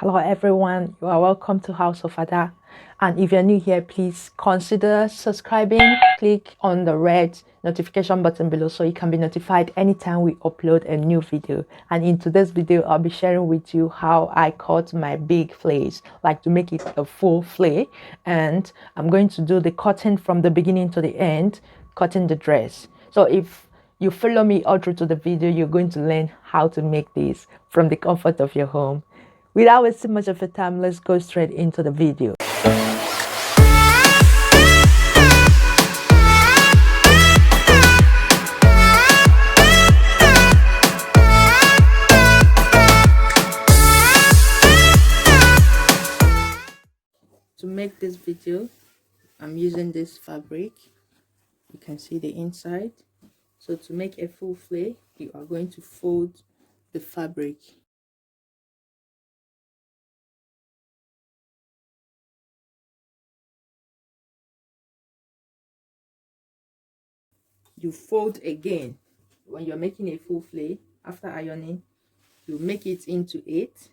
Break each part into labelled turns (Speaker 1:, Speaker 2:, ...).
Speaker 1: Hello everyone, you are welcome to House of Ada. And if you're new here, please consider subscribing. Click on the red notification button below so you can be notified anytime we upload a new video. And in today's video, I'll be sharing with you how I cut my big flares, like to make it a full flare. And I'm going to do the cutting from the beginning to the end, cutting the dress. So if you follow me all through to the video, you're going to learn how to make this from the comfort of your home. Without wasting much of your time, let's go straight into the video. To make this video, I'm using this fabric. You can see the inside. So to make a full flare, you are going to fold the fabric. You fold again. When you're making a full flare, after ironing, you make it into 8.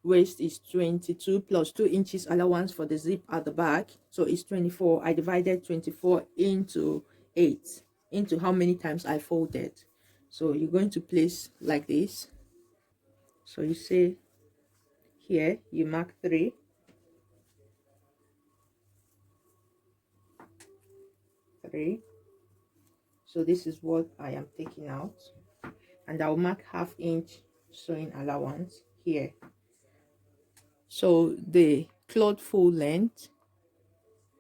Speaker 1: Waist is 22 plus 2 inches allowance for the zip at the back, so it's 24. I divided 24 into 8 into how many times I folded. So you're going to place like this. So you say here, you mark 3, 3. So this is what I am taking out, and I'll mark 1/2 inch sewing allowance here. So the cloth full length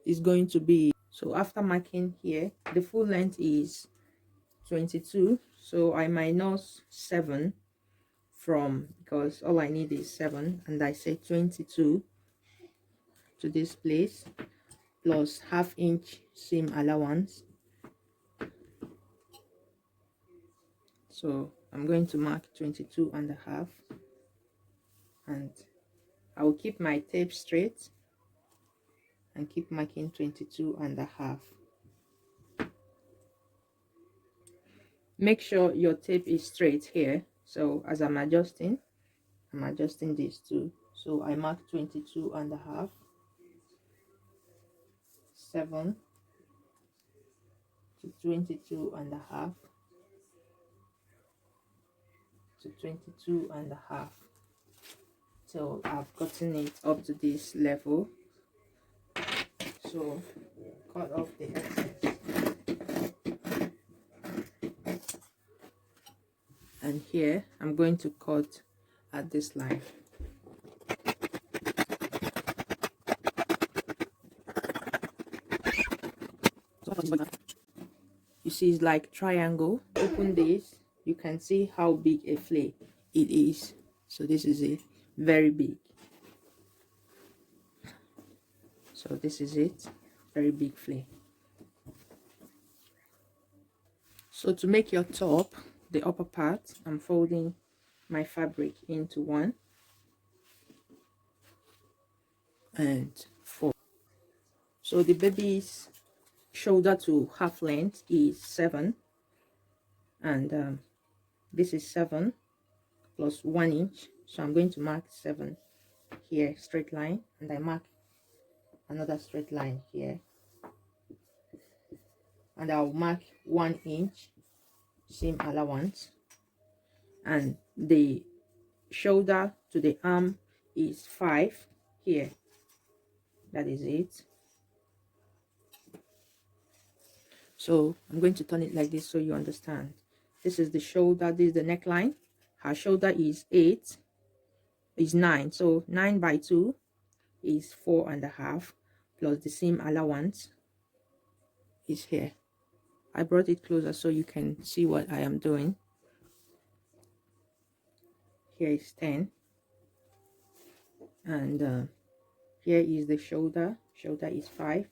Speaker 1: is going to be, so after marking here, the full length is 22, so I minus 7 from, because all I need is 7, and I say 22 to this place plus 1/2 inch seam allowance. So I'm going to mark 22.5, and I will keep my tape straight and keep marking 22.5. Make sure your tape is straight here. So as I'm adjusting this too. So I mark 22.5, 7 to 22.5 to 22.5. So I've gotten it up to this level. So cut off the excess, and here I'm going to cut at this line. You see, it's like triangle. Open this, you can see how big a flare it is. So this is it, very big. So this is it, very big flare. So to make your top, the upper part, I'm folding my fabric into 1 and 4. So the baby's shoulder to half length is 7, and this is 7 plus 1 inch. So I'm going to mark 7 here, straight line, and I mark another straight line here, and I'll mark 1 inch seam allowance, and the shoulder to the arm is 5 here. That is it. So I'm going to turn it like this so you understand. This is the shoulder, this is the neckline. Her shoulder is 9, so 9 by 2 is 4.5, plus the seam allowance is here. I brought it closer so you can see what I am doing. Here is 10, and here is the shoulder is 5,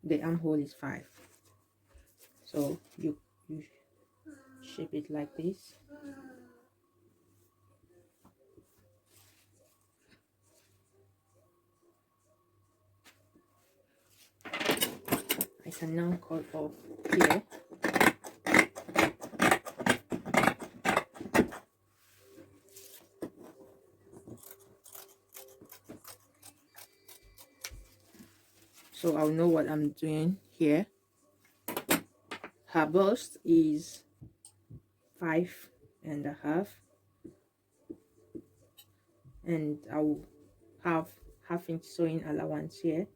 Speaker 1: the armhole is 5. So you shape it like this. I can now cut off here. So I'll know what I'm doing here. Her bust is 5.5, and I'll have half-inch sewing allowance here.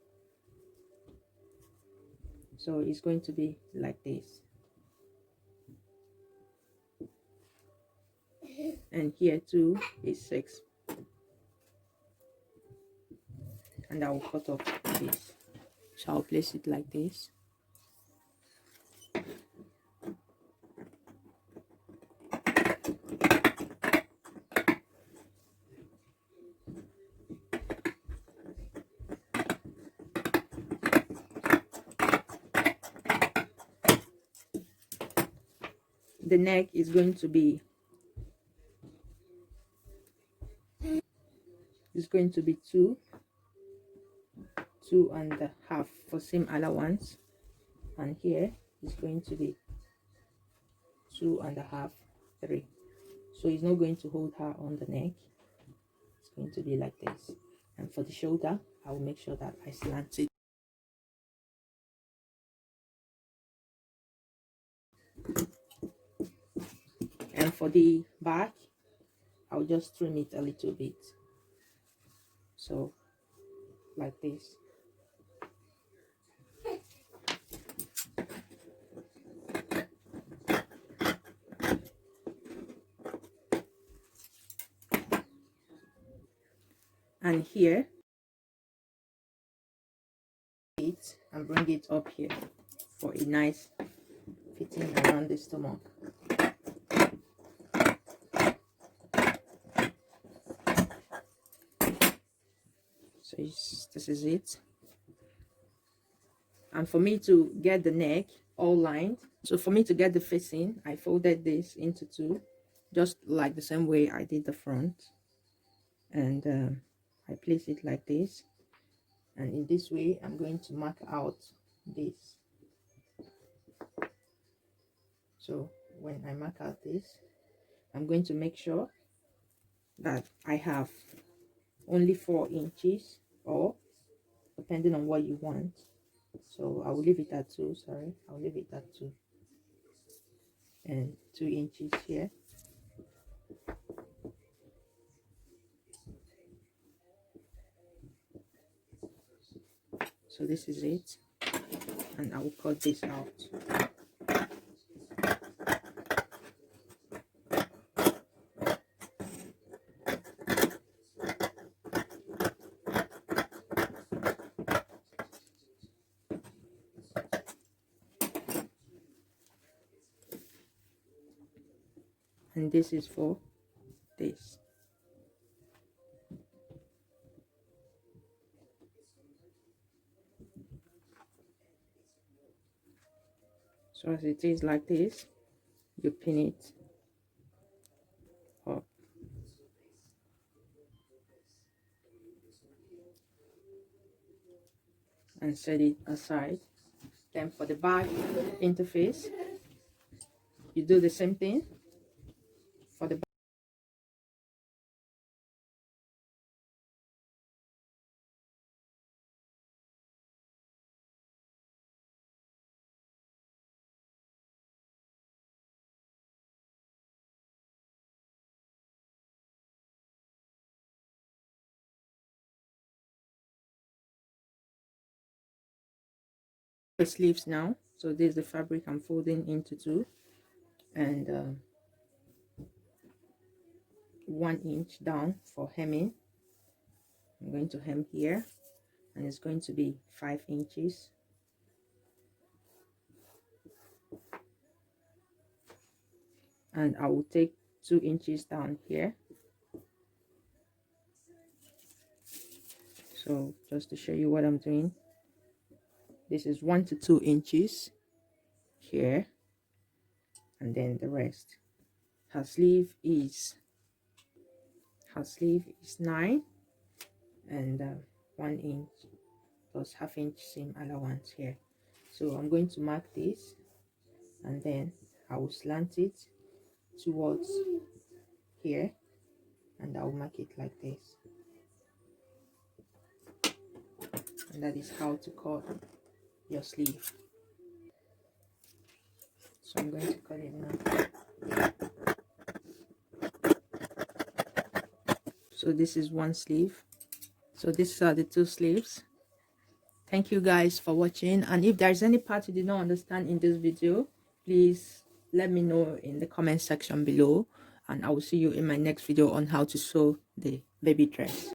Speaker 1: So it's going to be like this. And here too is 6. And I'll cut off this. So I'll place it like this. The neck is going to be 2.5 for seam allowance, and here is going to be 2.5, 3. So it's not going to hold her on the neck. It's going to be like this. And for the shoulder, I will make sure that I slant it. And for the back, I'll just trim it a little bit. So like this. And here it and bring it up here for a nice fitting around the stomach. So this is it. And for me to get the neck all lined, so for me to get the facing, I folded this into 2, just like the same way I did the front. And I place it like this, and in this way I'm going to mark out this. So when I mark out this, I'm going to make sure that I have only 4 inches, or depending on what you want. So I will leave it at 2. Sorry, I'll leave it at 2, and 2 inches here. So this is it, and I will cut this out. And this is for this. So as it is like this, you pin it up. And set it aside. Then for the back interface, you do the same thing for the back. The sleeves now. So this is the fabric I'm folding into 2, and 1 inch down for hemming. I'm going to hem here, and it's going to be 5 inches. And I will take 2 inches down here. So just to show you what I'm doing, this is 1 to 2 inches here, and then the rest. Her sleeve is 9, and 1 inch plus half-inch seam allowance here. So I'm going to mark this, and then I will slant it towards here, and I will mark it like this. And that is how to cut your sleeve. So I'm going to cut it now. So this is one sleeve. So these are the two sleeves. Thank you guys for watching, and if there's any part you did not understand in this video, please let me know in the comment section below, and I will see you in my next video on how to sew the baby dress.